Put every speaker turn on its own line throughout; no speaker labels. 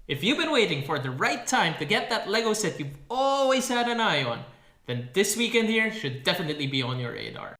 If you've been waiting for the right time to get that Lego set you've always had an eye on, then this weekend here should definitely be on your radar.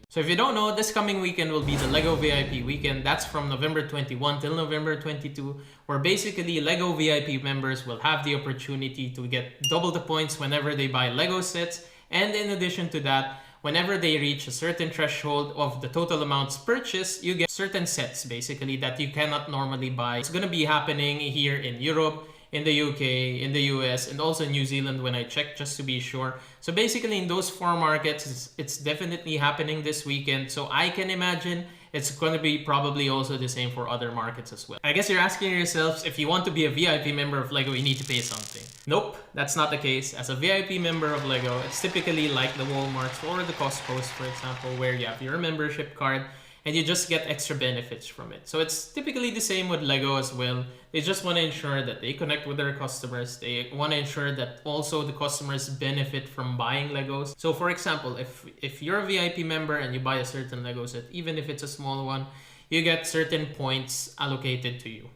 So if you don't know, this coming weekend will be the LEGO VIP weekend. That's from November 21 till November 22, where basically LEGO VIP members will have the opportunity to get double the points whenever they buy LEGO sets. And in addition to that, whenever they reach a certain threshold of the total amounts purchased, you get certain sets basically that you cannot normally buy. It's going to be happening here in Europe, in the UK, in the US, and also New Zealand when I checked just to be sure. So basically in those four markets, it's definitely happening this weekend. So I can imagine it's going to be probably also the same for other markets as well. I guess you're asking yourselves, if you want to be a VIP member of LEGO, you need to pay something. Nope, that's not the case. As a VIP member of LEGO, it's typically like the Walmarts or the Costco's, for example, where you have your membership card and you just get extra benefits from it. So it's typically the same with LEGO as well. They just want to ensure that they connect with their customers. They want to ensure that also the customers benefit from buying Legos. So for example, if you're a VIP member and you buy a certain Lego set, even if it's a small one, you get certain points allocated to you.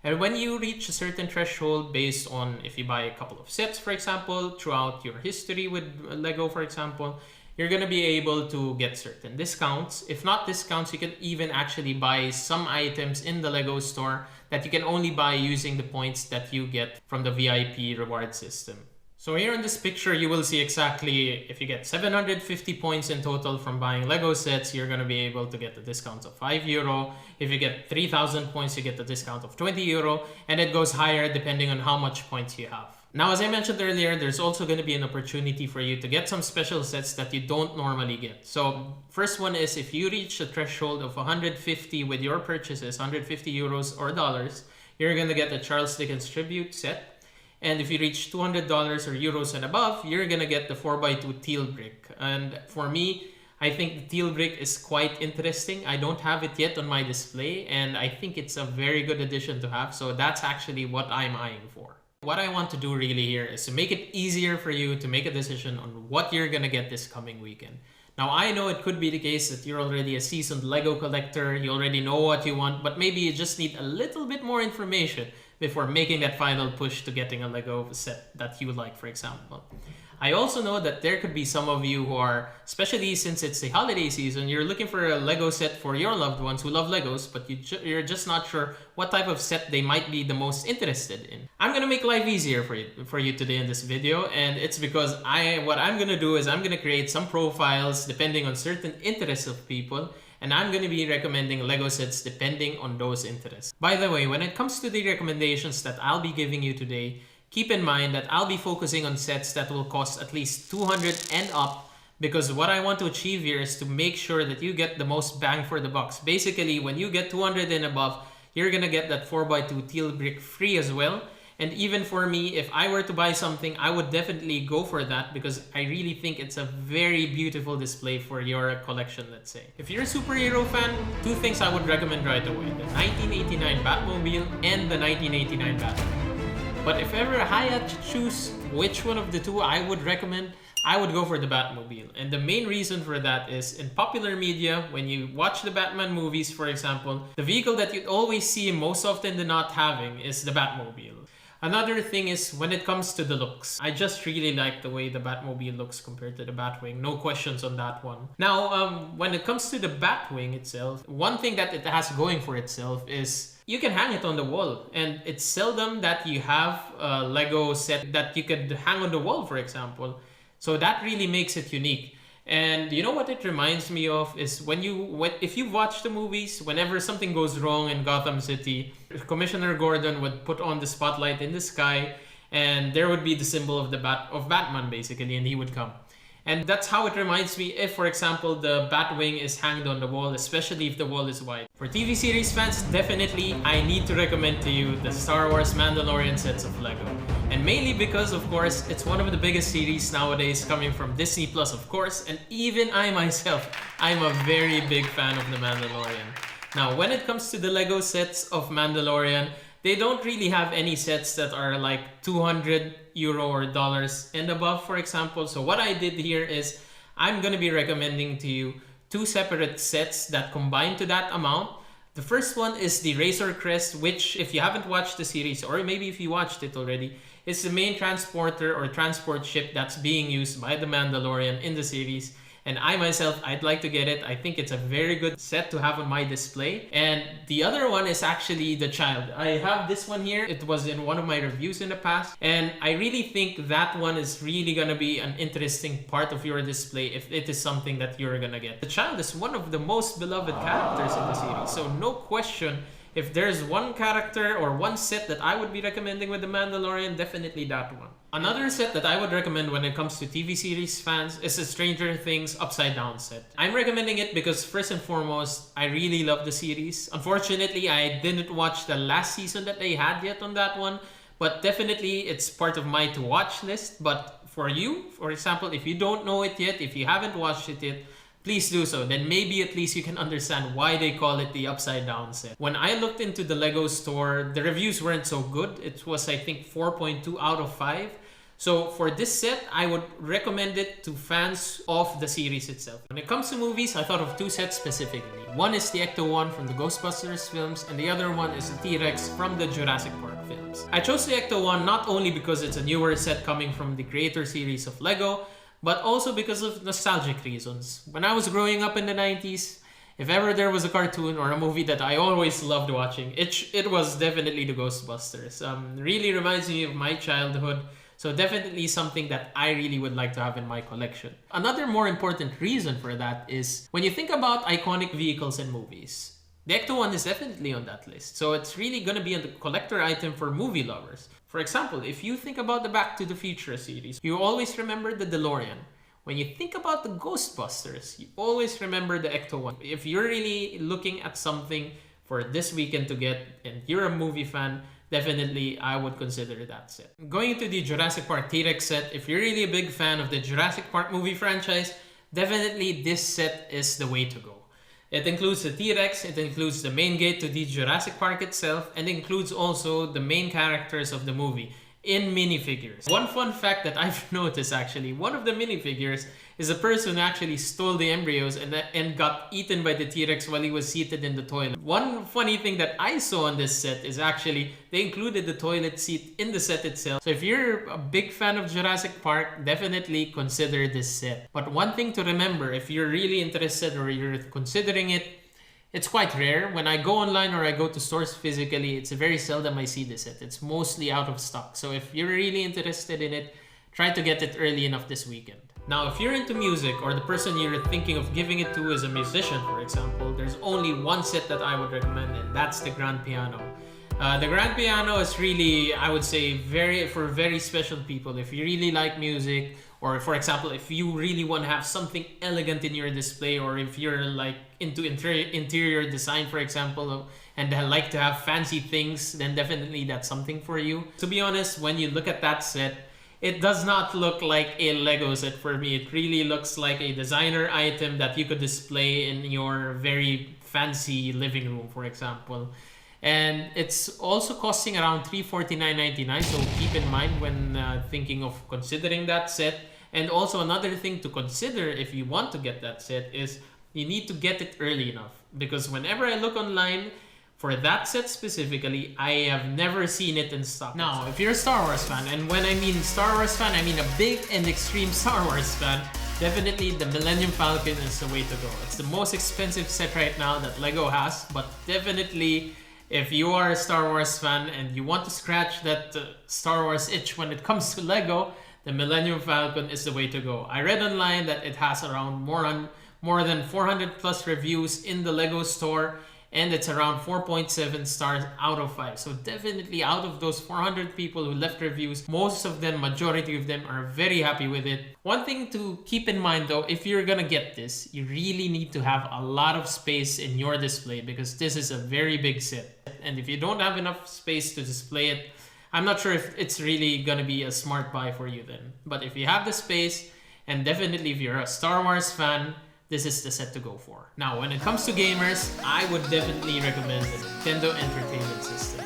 And when you reach a certain threshold based on if you buy a couple of sets, for example, throughout your history with Lego, for example, you're going to be able to get certain discounts. If not discounts, you can even actually buy some items in the Lego store that you can only buy using the points that you get from the VIP reward system. So here in this picture, you will see exactly if you get 750 points in total from buying Lego sets, you're going to be able to get the discount of €5. If you get 3,000 points, you get the discount of €20, and it goes higher depending on how much points you have. Now, as I mentioned earlier, there's also going to be an opportunity for you to get some special sets that you don't normally get. So first one is if you reach a threshold of 150 with your purchases, €150 or dollars, you're going to get a Charles Dickens tribute set. And if you reach $200 or euros and above, you're going to get the 4x2 teal brick. And for me, I think the teal brick is quite interesting. I don't have it yet on my display, and I think it's a very good addition to have. So that's actually what I'm eyeing for. What I want to do really here is to make it easier for you to make a decision on what you're going to get this coming weekend. Now, I know it could be the case that you're already a seasoned Lego collector, you already know what you want, but maybe you just need a little bit more information before making that final push to getting a Lego set that you would like, for example. I also know that there could be some of you who are, especially since it's the holiday season, you're looking for a Lego set for your loved ones who love Legos, but you're just not sure what type of set they might be the most interested in. I'm going to make life easier for you today in this video, and it's because what I'm going to do is I'm going to create some profiles depending on certain interests of people, and I'm going to be recommending Lego sets depending on those interests. By the way, when it comes to the recommendations that I'll be giving you today, keep in mind that I'll be focusing on sets that will cost at least $200 and up, because what I want to achieve here is to make sure that you get the most bang for the bucks. Basically, when you get $200 and above, you're gonna get that 4x2 teal brick free as well. And even for me, if I were to buy something, I would definitely go for that because I really think it's a very beautiful display for your collection, let's say. If you're a superhero fan, two things I would recommend right away: the 1989 Batmobile and the 1989 Batwing. But if ever I had to choose which one of the two I would recommend, I would go for the Batmobile. And the main reason for that is in popular media, when you watch the Batman movies, for example, the vehicle that you'd always see most often than not having is the Batmobile. Another thing is when it comes to the looks. I just really like the way the Batmobile looks compared to the Batwing. No questions on that one. Now, when it comes to the Batwing itself, one thing that it has going for itself is you can hang it on the wall. And it's seldom that you have a Lego set that you could hang on the wall, for example. So that really makes it unique. And you know what it reminds me of is if you've watched the movies, whenever something goes wrong in Gotham City, Commissioner Gordon would put on the spotlight in the sky, and there would be the symbol of Batman basically, and he would come. And that's how it reminds me if, for example, the Batwing is hanged on the wall, especially if the wall is white. For TV series fans, definitely I need to recommend to you the Star Wars Mandalorian sets of Lego. And mainly because, of course, it's one of the biggest series nowadays coming from Disney Plus, of course, and even I myself, I'm a very big fan of the Mandalorian. Now, when it comes to the Lego sets of Mandalorian, they don't really have any sets that are like $200 euro or dollars and above, for example. So what I did here is I'm going to be recommending to you two separate sets that combine to that amount. The first one is the Razor Crest, which if you haven't watched the series, or maybe if you watched it already, it's the main transporter or transport ship that's being used by the Mandalorian in the series. And I myself, I'd like to get it. I think it's a very good set to have on my display. And the other one is actually the Child. I have this one here. It was in one of my reviews in the past. And I really think that one is really gonna be an interesting part of your display if it is something that you're gonna get. The Child is one of the most beloved characters in the series. So no question, if there's one character or one set that I would be recommending with The Mandalorian, definitely that one. Another set that I would recommend when it comes to TV series fans is the Stranger Things Upside Down set. I'm recommending it because first and foremost, I really love the series. Unfortunately, I didn't watch the last season that they had yet on that one, but definitely it's part of my to watch list. But for you, for example, if you don't know it yet, if you haven't watched it yet, please do so. Then maybe at least you can understand why they call it the Upside Down set. When I looked into the Lego store, the reviews weren't so good. It was, I think, 4.2 out of 5. So for this set, I would recommend it to fans of the series itself. When it comes to movies, I thought of two sets specifically. One is the Ecto one from the Ghostbusters films, and the other one is the T-Rex from the Jurassic Park films. I chose the Ecto one not only because it's a newer set coming from the creator series of Lego, but also because of nostalgic reasons. When I was growing up in the 90s, if ever there was a cartoon or a movie that I always loved watching, it was definitely the Ghostbusters. Really reminds me of my childhood. So definitely something that I really would like to have in my collection. Another more important reason for that is when you think about iconic vehicles in movies, the Ecto one is definitely on that list. So it's really going to be a collector item for movie lovers. For example, if you think about the Back to the Future series, you always remember the DeLorean. When you think about the Ghostbusters, you always remember the Ecto one. If you're really looking at something for this weekend to get and you're a movie fan, definitely I would consider that set. Going into the Jurassic Park T-Rex set, if you're really a big fan of the Jurassic Park movie franchise, definitely this set is the way to go. It includes the T-Rex, it includes the main gate to the Jurassic Park itself, and includes also the main characters of the movie in minifigures. One fun fact that I've noticed actually, one of the minifigures is a person who actually stole the embryos and got eaten by the T-Rex while he was seated in the toilet. One funny thing that I saw on this set is actually they included the toilet seat in the set itself. So if you're a big fan of Jurassic Park, definitely consider this set. But one thing to remember, if you're really interested or you're considering it, it's quite rare. When I go online or I go to stores physically, it's very seldom I see this set. It's mostly out of stock. So if you're really interested in it, try to get it early enough this weekend. Now, if you're into music or the person you're thinking of giving it to is a musician, for example, there's only one set that I would recommend, and that's the Grand Piano. The Grand Piano is really, I would say, for very special people. If you really like music, or for example, if you really want to have something elegant in your display, or if you're like into interior design, for example, and like to have fancy things, then definitely that's something for you. To be honest, when you look at that set, it does not look like a Lego set for me. It really looks like a designer item that you could display in your very fancy living room, for example. And it's also costing around $349.99, so keep in mind when thinking of considering that set. And also another thing to consider if you want to get that set is you need to get it early enough. Because whenever I look online, for that set specifically, I have never seen it in stock. Now, if you're a Star Wars fan, and when I mean Star Wars fan, I mean a big and extreme Star Wars fan, definitely the Millennium Falcon is the way to go. It's the most expensive set right now that Lego has, but definitely if you are a Star Wars fan and you want to scratch that Star Wars itch when it comes to Lego, the Millennium Falcon is the way to go. I read online that it has around more than 400 plus reviews in the Lego store, and it's around 4.7 stars out of 5. So definitely out of those 400 people who left reviews, most of them, majority of them are very happy with it. One thing to keep in mind though, if you're gonna get this, you really need to have a lot of space in your display because this is a very big set. And if you don't have enough space to display it, I'm not sure if it's really gonna be a smart buy for you then. But if you have the space, and definitely if you're a Star Wars fan, this is the set to go for. Now, when it comes to gamers, I would definitely recommend the Nintendo Entertainment System.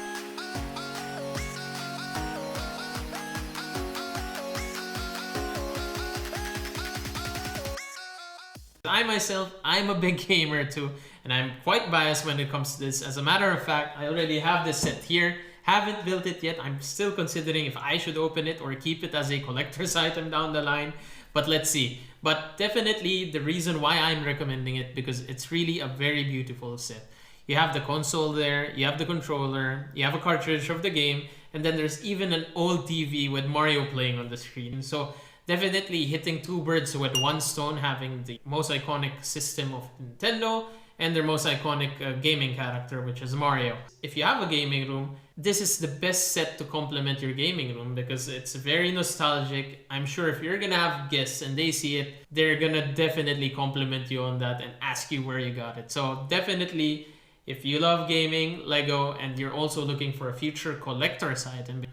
I myself, I'm a big gamer too, and I'm quite biased when it comes to this. As a matter of fact, I already have this set here. Haven't built it yet. I'm still considering if I should open it or keep it as a collector's item down the line. But let's see. But definitely the reason why I'm recommending it, because it's really a very beautiful set. You have the console there, you have the controller, you have a cartridge of the game, and then there's even an old TV with Mario playing on the screen. So definitely hitting two birds with one stone, having the most iconic system of Nintendo and their most iconic gaming character, which is Mario. If you have a gaming room, this is the best set to complement your gaming room because it's very nostalgic. I'm sure if you're gonna have guests and they see it, they're gonna definitely compliment you on that and ask you where you got it. So definitely, if you love gaming, Lego, and you're also looking for a future collector's item,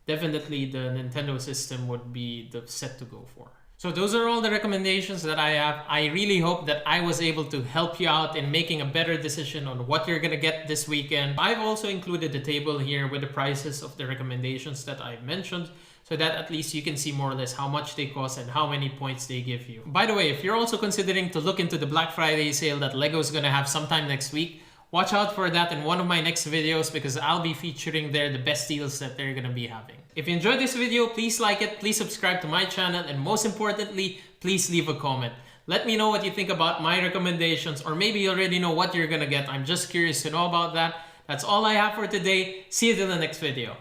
definitely the Nintendo system would be the set to go for. So those are all the recommendations that I have. I really hope that I was able to help you out in making a better decision on what you're gonna get this weekend. I've also included the table here with the prices of the recommendations that I've mentioned, so that at least you can see more or less how much they cost and how many points they give you. By the way, if you're also considering to look into the Black Friday sale that Lego's gonna have sometime next week, watch out for that in one of my next videos because I'll be featuring there the best deals that they're gonna be having. If you enjoyed this video, please like it, please subscribe to my channel, and most importantly, please leave a comment. Let me know what you think about my recommendations, or maybe you already know what you're gonna get. I'm just curious to know about that. That's all I have for today. See you till the next video.